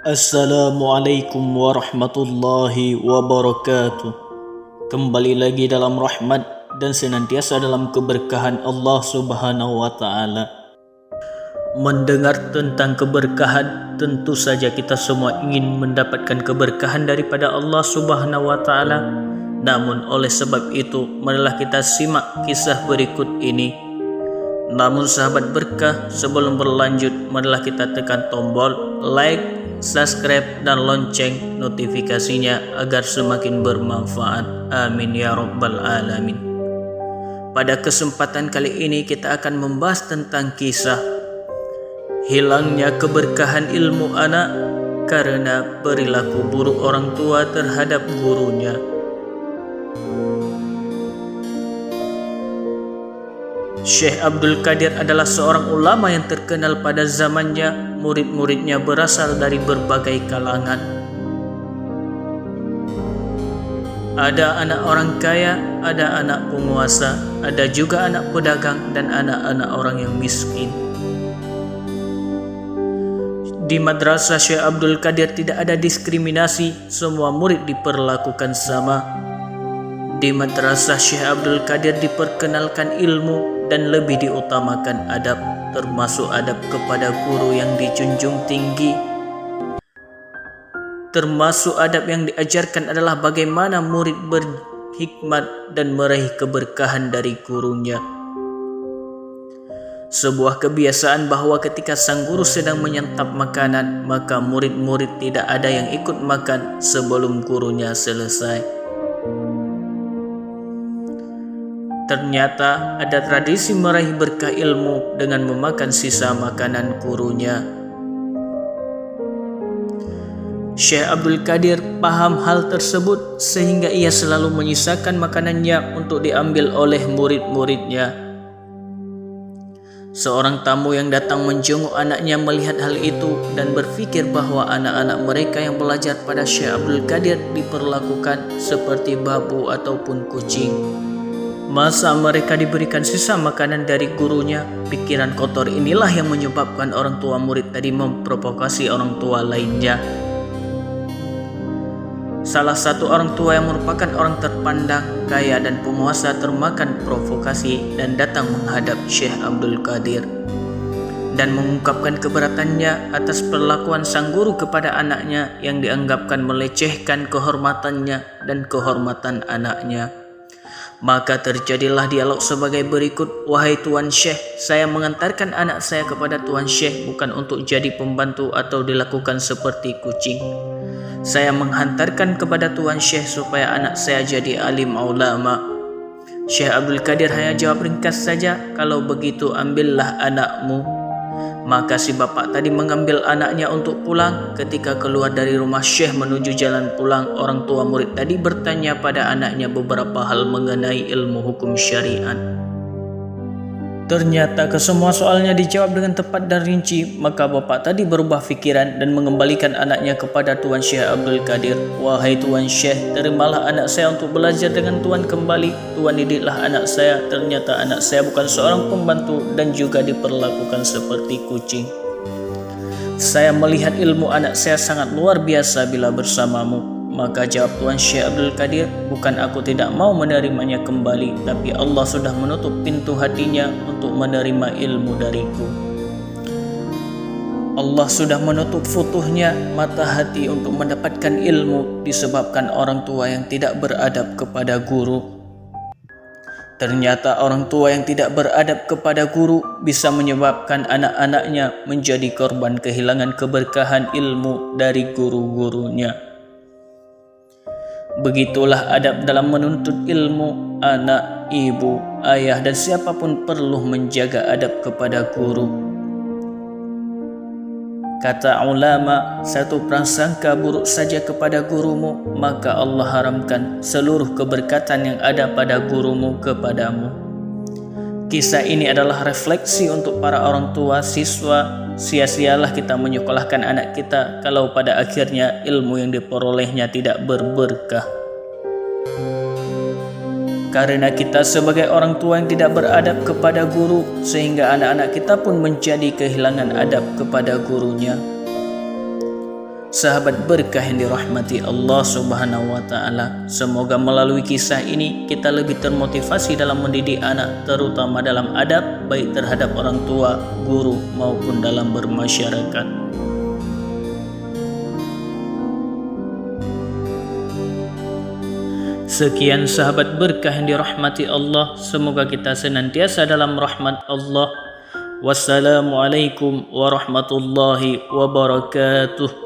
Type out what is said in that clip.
Assalamualaikum warahmatullahi wabarakatuh. Kembali lagi dalam rahmat dan senantiasa dalam keberkahan Allah Subhanahu wa Ta'ala. Mendengar tentang keberkahan, tentu saja kita semua ingin mendapatkan keberkahan daripada Allah Subhanahu wa Ta'ala. Namun oleh sebab itu, marilah kita simak kisah berikut ini. Namun sahabat berkah, sebelum berlanjut, marilah kita tekan tombol like, subscribe dan lonceng notifikasinya agar semakin bermanfaat. Amin ya rabbal alamin. Pada kesempatan kali ini kita akan membahas tentang kisah hilangnya keberkahan ilmu anak karena perilaku buruk orang tua terhadap gurunya. Syekh Abdul Qadir adalah seorang ulama yang terkenal pada zamannya. Murid-muridnya berasal dari berbagai kalangan. Ada anak orang kaya, ada anak penguasa, ada juga anak pedagang dan anak-anak orang yang miskin. Di madrasah Syekh Abdul Qadir tidak ada diskriminasi, semua murid diperlakukan sama. Di madrasah Syekh Abdul Qadir diperkenalkan ilmu dan lebih diutamakan adab, termasuk adab kepada guru yang dijunjung tinggi. Termasuk adab yang diajarkan adalah bagaimana murid berhikmat dan meraih keberkahan dari gurunya. Sebuah kebiasaan bahwa ketika sang guru sedang menyantap makanan, maka murid-murid tidak ada yang ikut makan sebelum gurunya selesai. Ternyata ada tradisi meraih berkah ilmu dengan memakan sisa makanan gurunya. Syekh Abdul Qadir paham hal tersebut sehingga ia selalu menyisakan makanannya untuk diambil oleh murid-muridnya. Seorang tamu yang datang menjenguk anaknya melihat hal itu dan berpikir bahwa anak-anak mereka yang belajar pada Syekh Abdul Qadir diperlakukan seperti babu ataupun kucing. Masa mereka diberikan sisa makanan dari gurunya? Pikiran kotor inilah yang menyebabkan orang tua murid tadi memprovokasi orang tua lainnya. Salah satu orang tua yang merupakan orang terpandang, kaya dan penguasa termakan provokasi dan datang menghadap Syekh Abdul Qadir dan mengungkapkan keberatannya atas perlakuan sang guru kepada anaknya yang dianggapkan melecehkan kehormatannya dan kehormatan anaknya. Maka terjadilah dialog sebagai berikut. Wahai Tuan Syekh, saya mengantarkan anak saya kepada Tuan Syekh bukan untuk jadi pembantu atau dilakukan seperti kucing. Saya menghantarkan kepada Tuan Syekh supaya anak saya jadi alim ulama. Syekh Abdul Qadir hanya jawab ringkas saja, kalau begitu ambillah anakmu. Maka si bapak tadi mengambil anaknya untuk pulang. Ketika keluar dari rumah Syekh menuju jalan pulang, orang tua murid tadi bertanya pada anaknya beberapa hal mengenai ilmu hukum syariat. Ternyata kesemua soalnya dijawab dengan tepat dan rinci. Maka bapak tadi berubah pikiran dan mengembalikan anaknya kepada Tuan Syekh Abdul Qadir. Wahai Tuan Syekh, terimalah anak saya untuk belajar dengan Tuan kembali. Tuan didiklah anak saya. Ternyata anak saya bukan seorang pembantu dan juga diperlakukan seperti kucing. Saya melihat ilmu anak saya sangat luar biasa bila bersamamu. Maka jawab Tuan Syekh Abdul Qadir, bukan aku tidak mau menerimanya kembali, tapi Allah sudah menutup pintu hatinya untuk menerima ilmu dariku. Allah sudah menutup futuhnya, mata hati untuk mendapatkan ilmu disebabkan orang tua yang tidak beradab kepada guru. Ternyata orang tua yang tidak beradab kepada guru bisa menyebabkan anak-anaknya menjadi korban kehilangan keberkahan ilmu dari guru-gurunya. Begitulah adab dalam menuntut ilmu. Anak, ibu, ayah dan siapapun perlu menjaga adab kepada guru. Kata ulama, satu prasangka buruk saja kepada gurumu, maka Allah haramkan seluruh keberkatan yang ada pada gurumu kepadamu. Kisah ini adalah refleksi untuk para orang tua siswa. Sia-sialah kita menyekolahkan anak kita kalau pada akhirnya ilmu yang diperolehnya tidak berberkah. Karena kita sebagai orang tua yang tidak beradab kepada guru, sehingga anak-anak kita pun menjadi kehilangan adab kepada gurunya. Sahabat berkah yang dirahmati Allah Subhanahu wa Ta'ala, semoga melalui kisah ini kita lebih termotivasi dalam mendidik anak, terutama dalam adab, baik terhadap orang tua, guru, maupun dalam bermasyarakat. Sekian sahabat berkah yang dirahmati Allah, semoga kita senantiasa dalam rahmat Allah. Wassalamualaikum warahmatullahi wabarakatuh.